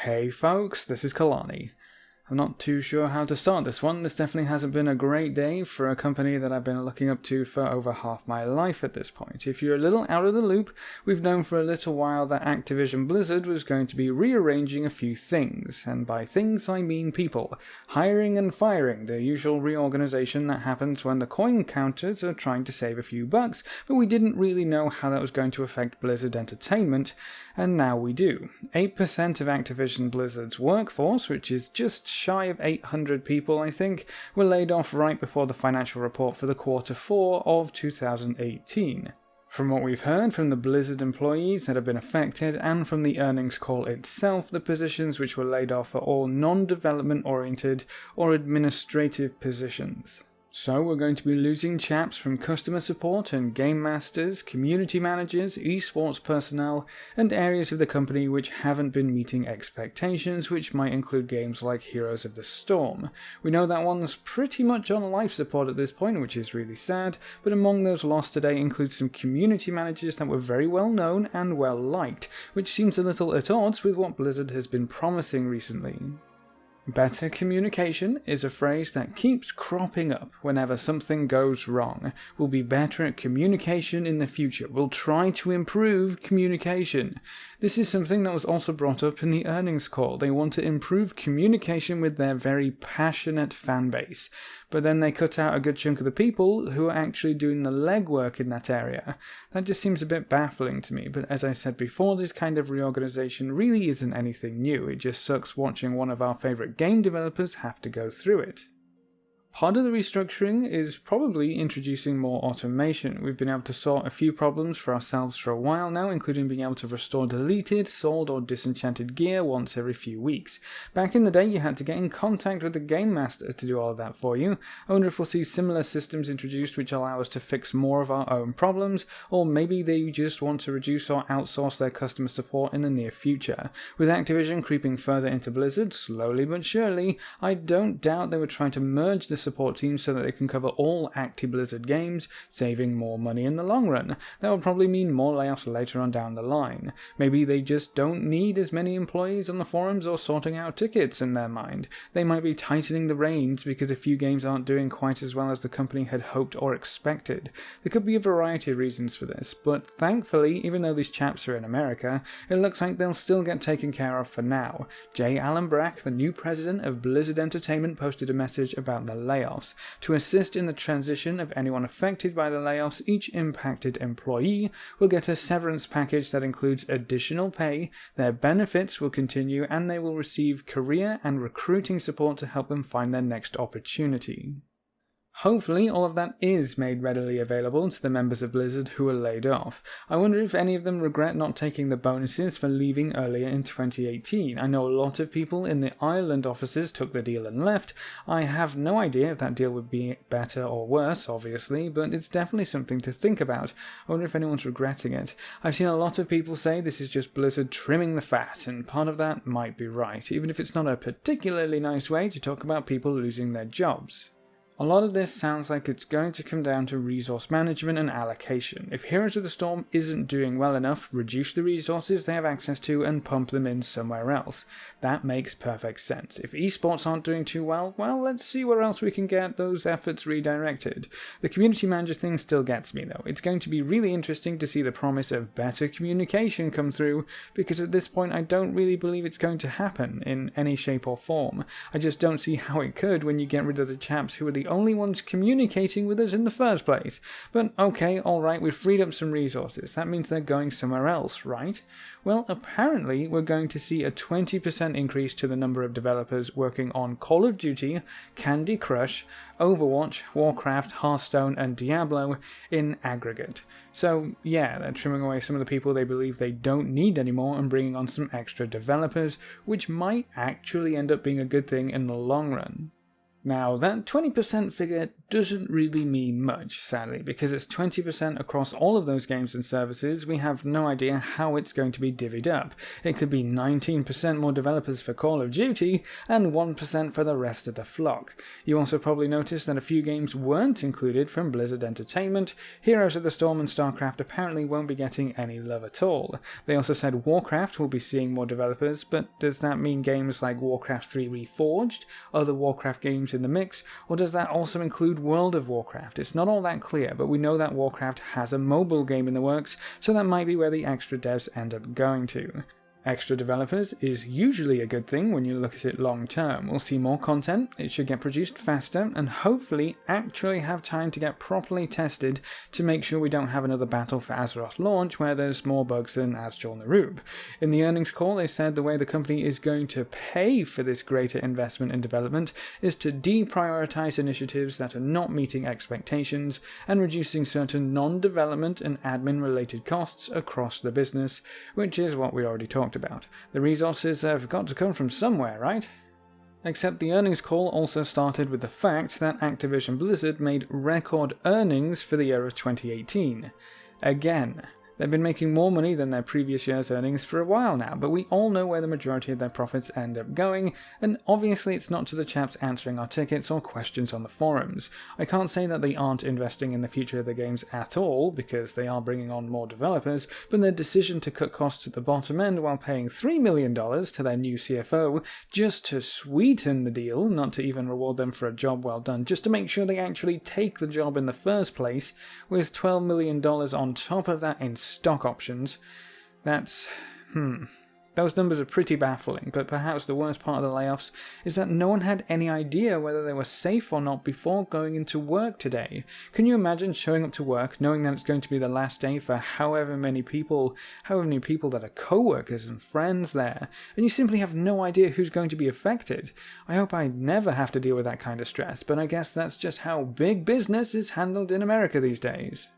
Hey folks, this is Kelani. I'm not too sure how to start this one. This definitely hasn't been a great day for a company that I've been looking up to for over half my life at this point. If you're a little out of the loop, we've known for a little while that Activision Blizzard was going to be rearranging a few things, and by things I mean people. Hiring and firing, the usual reorganization that happens when the coin counters are trying to save a few bucks, but we didn't really know how that was going to affect Blizzard Entertainment, and now we do. 8% of Activision Blizzard's workforce, which is just shy of 800 people I think, were laid off right before the financial report for the Q4 of 2018. From what we've heard from the Blizzard employees that have been affected and from the earnings call itself, the positions which were laid off are all non-development oriented or administrative positions. So we're going to be losing chaps from customer support and game masters, community managers, esports personnel, and areas of the company which haven't been meeting expectations, which might include games like Heroes of the Storm. We know that one's pretty much on life support at this point, which is really sad, but among those lost today include some community managers that were very well known and well liked, which seems a little at odds with what Blizzard has been promising recently. Better communication is a phrase that keeps cropping up whenever something goes wrong. We'll be better at communication in the future. We'll try to improve communication. This is something that was also brought up in the earnings call. They want to improve communication with their very passionate fan base. But then they cut out a good chunk of the people who are actually doing the legwork in that area. That just seems a bit baffling to me, but as I said before, this kind of reorganization really isn't anything new. It just sucks watching one of our favourite game developers have to go through it. Part of the restructuring is probably introducing more automation. We've been able to sort a few problems for ourselves for a while now, including being able to restore deleted, sold or disenchanted gear once every few weeks. Back in the day you had to get in contact with the game master to do all of that for you. I wonder if we'll see similar systems introduced which allow us to fix more of our own problems, or maybe they just want to reduce or outsource their customer support in the near future. With Activision creeping further into Blizzard, slowly but surely, I don't doubt they were trying to merge the support team so that they can cover all Acti Blizzard games, saving more money in the long run. That will probably mean more layoffs later on down the line. Maybe they just don't need as many employees on the forums or sorting out tickets in their mind. They might be tightening the reins because a few games aren't doing quite as well as the company had hoped or expected. There could be a variety of reasons for this, but thankfully, even though these chaps are in America, it looks like they'll still get taken care of for now. J. Allen Brack, the new president of Blizzard Entertainment, posted a message about the layoffs. To assist in the transition of anyone affected by the layoffs, each impacted employee will get a severance package that includes additional pay, their benefits will continue, and they will receive career and recruiting support to help them find their next opportunity. Hopefully all of that is made readily available to the members of Blizzard who were laid off. I wonder if any of them regret not taking the bonuses for leaving earlier in 2018. I know a lot of people in the Ireland offices took the deal and left. I have no idea if that deal would be better or worse, obviously, but it's definitely something to think about. I wonder if anyone's regretting it. I've seen a lot of people say this is just Blizzard trimming the fat, and part of that might be right, even if it's not a particularly nice way to talk about people losing their jobs. A lot of this sounds like it's going to come down to resource management and allocation. If Heroes of the Storm isn't doing well enough, reduce the resources they have access to and pump them in somewhere else. That makes perfect sense. If esports aren't doing too well, let's see where else we can get those efforts redirected. The community manager thing still gets me though. It's going to be really interesting to see the promise of better communication come through, because at this point I don't really believe it's going to happen in any shape or form. I just don't see how it could when you get rid of the chaps who are the only ones communicating with us in the first place. But okay, alright, we've freed up some resources. That means they're going somewhere else, right? Well, apparently we're going to see a 20% increase to the number of developers working on Call of Duty, Candy Crush, Overwatch, Warcraft, Hearthstone, and Diablo in aggregate. So yeah, they're trimming away some of the people they believe they don't need anymore and bringing on some extra developers, which might actually end up being a good thing in the long run. Now, that 20% figure doesn't really mean much, sadly, because it's 20% across all of those games and services. We have no idea how it's going to be divvied up. It could be 19% more developers for Call of Duty, and 1% for the rest of the flock. You also probably noticed that a few games weren't included from Blizzard Entertainment. Heroes of the Storm and StarCraft apparently won't be getting any love at all. They also said Warcraft will be seeing more developers, but does that mean games like Warcraft 3 Reforged, other Warcraft games in the mix, or does that also include World of Warcraft? It's not all that clear, but we know that Warcraft has a mobile game in the works, so that might be where the extra devs end up going to. Extra developers is usually a good thing when you look at it long term. We'll see more content, it should get produced faster, and hopefully actually have time to get properly tested to make sure we don't have another Battle for Azeroth launch where there's more bugs than Azjol Narub. In the earnings call, they said the way the company is going to pay for this greater investment in development is to deprioritize initiatives that are not meeting expectations and reducing certain non-development and admin-related costs across the business, which is what we already talked about. The resources have got to come from somewhere, right? Except the earnings call also started with the fact that Activision Blizzard made record earnings for the year of 2018. Again, they've been making more money than their previous year's earnings for a while now, but we all know where the majority of their profits end up going, and obviously it's not to the chaps answering our tickets or questions on the forums. I can't say that they aren't investing in the future of the games at all, because they are bringing on more developers, but their decision to cut costs at the bottom end while paying $3 million to their new CFO just to sweeten the deal, not to even reward them for a job well done, just to make sure they actually take the job in the first place, with $12 million on top of that in stock options. That's, those numbers are pretty baffling, but perhaps the worst part of the layoffs is that no one had any idea whether they were safe or not before going into work today. Can you imagine showing up to work knowing that it's going to be the last day for however many people that are co-workers and friends there, and you simply have no idea who's going to be affected? I hope I never have to deal with that kind of stress, but I guess that's just how big business is handled in America these days.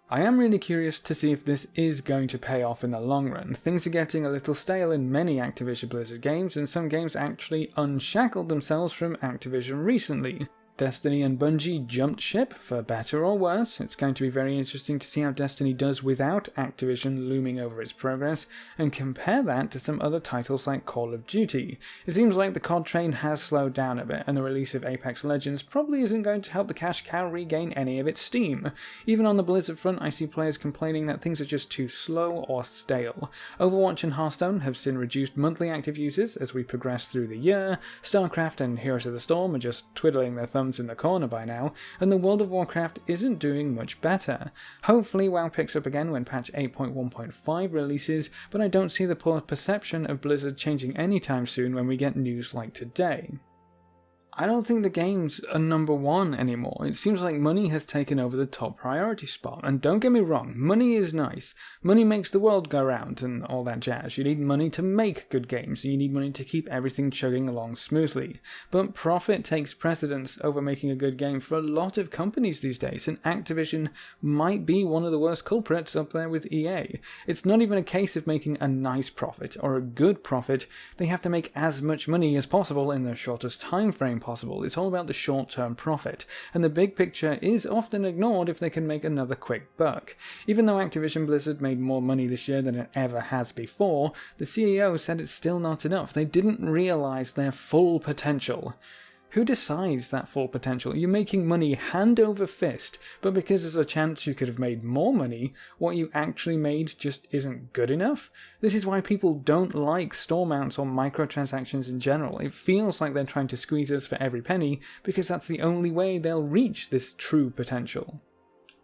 I am really curious to see if this is going to pay off in the long run. Things are getting a little stale in many Activision Blizzard games, and some games actually unshackled themselves from Activision recently. Destiny and Bungie jumped ship, for better or worse. It's going to be very interesting to see how Destiny does without Activision looming over its progress, and compare that to some other titles like Call of Duty. It seems like the COD train has slowed down a bit, and the release of Apex Legends probably isn't going to help the cash cow regain any of its steam. Even on the Blizzard front, I see players complaining that things are just too slow or stale. Overwatch and Hearthstone have seen reduced monthly active users as we progress through the year. StarCraft and Heroes of the Storm are just twiddling their thumbs in the corner by now, and the World of Warcraft isn't doing much better. Hopefully WoW picks up again when patch 8.1.5 releases, but I don't see the poor perception of Blizzard changing anytime soon when we get news like today. I don't think the games are number one anymore. It seems like money has taken over the top priority spot. And don't get me wrong, money is nice. Money makes the world go round and all that jazz. You need money to make good games, and you need money to keep everything chugging along smoothly. But profit takes precedence over making a good game for a lot of companies these days, and Activision might be one of the worst culprits up there with EA. It's not even a case of making a nice profit or a good profit. They have to make as much money as possible in the shortest time frame possible. It's all about the short-term profit, and the big picture is often ignored if they can make another quick buck. Even though Activision Blizzard made more money this year than it ever has before, the CEO said it's still not enough. They didn't realize their full potential. Who decides that full potential? You're making money hand over fist, but because there's a chance you could have made more money, what you actually made just isn't good enough? This is why people don't like store mounts or microtransactions in general. It feels like they're trying to squeeze us for every penny, because that's the only way they'll reach this true potential.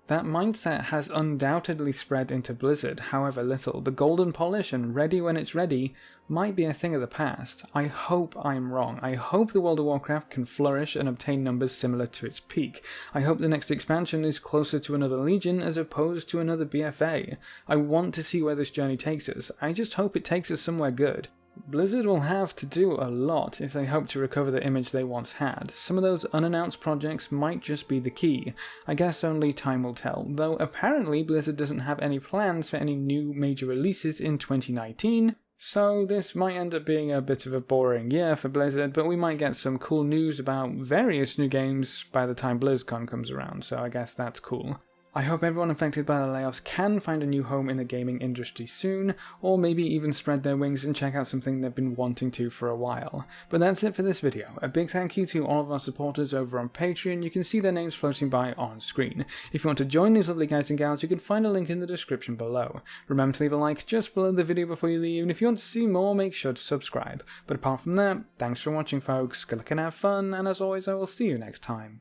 That mindset has undoubtedly spread into Blizzard, however little. The golden polish and ready when it's ready might be a thing of the past. I hope I'm wrong. I hope the World of Warcraft can flourish and obtain numbers similar to its peak. I hope the next expansion is closer to another Legion as opposed to another BFA. I want to see where this journey takes us. I just hope it takes us somewhere good. Blizzard will have to do a lot if they hope to recover the image they once had. Some of those unannounced projects might just be the key. I guess only time will tell, though apparently Blizzard doesn't have any plans for any new major releases in 2019, So this might end up being a bit of a boring year for Blizzard, but we might get some cool news about various new games by the time BlizzCon comes around, so I guess that's cool. I hope everyone affected by the layoffs can find a new home in the gaming industry soon, or maybe even spread their wings and check out something they've been wanting to for a while. But that's it for this video. A big thank you to all of our supporters over on Patreon. You can see their names floating by on screen. If you want to join these lovely guys and gals, you can find a link in the description below. Remember to leave a like just below the video before you leave, and if you want to see more, make sure to subscribe. But apart from that, thanks for watching folks, good luck and have fun, and as always I will see you next time.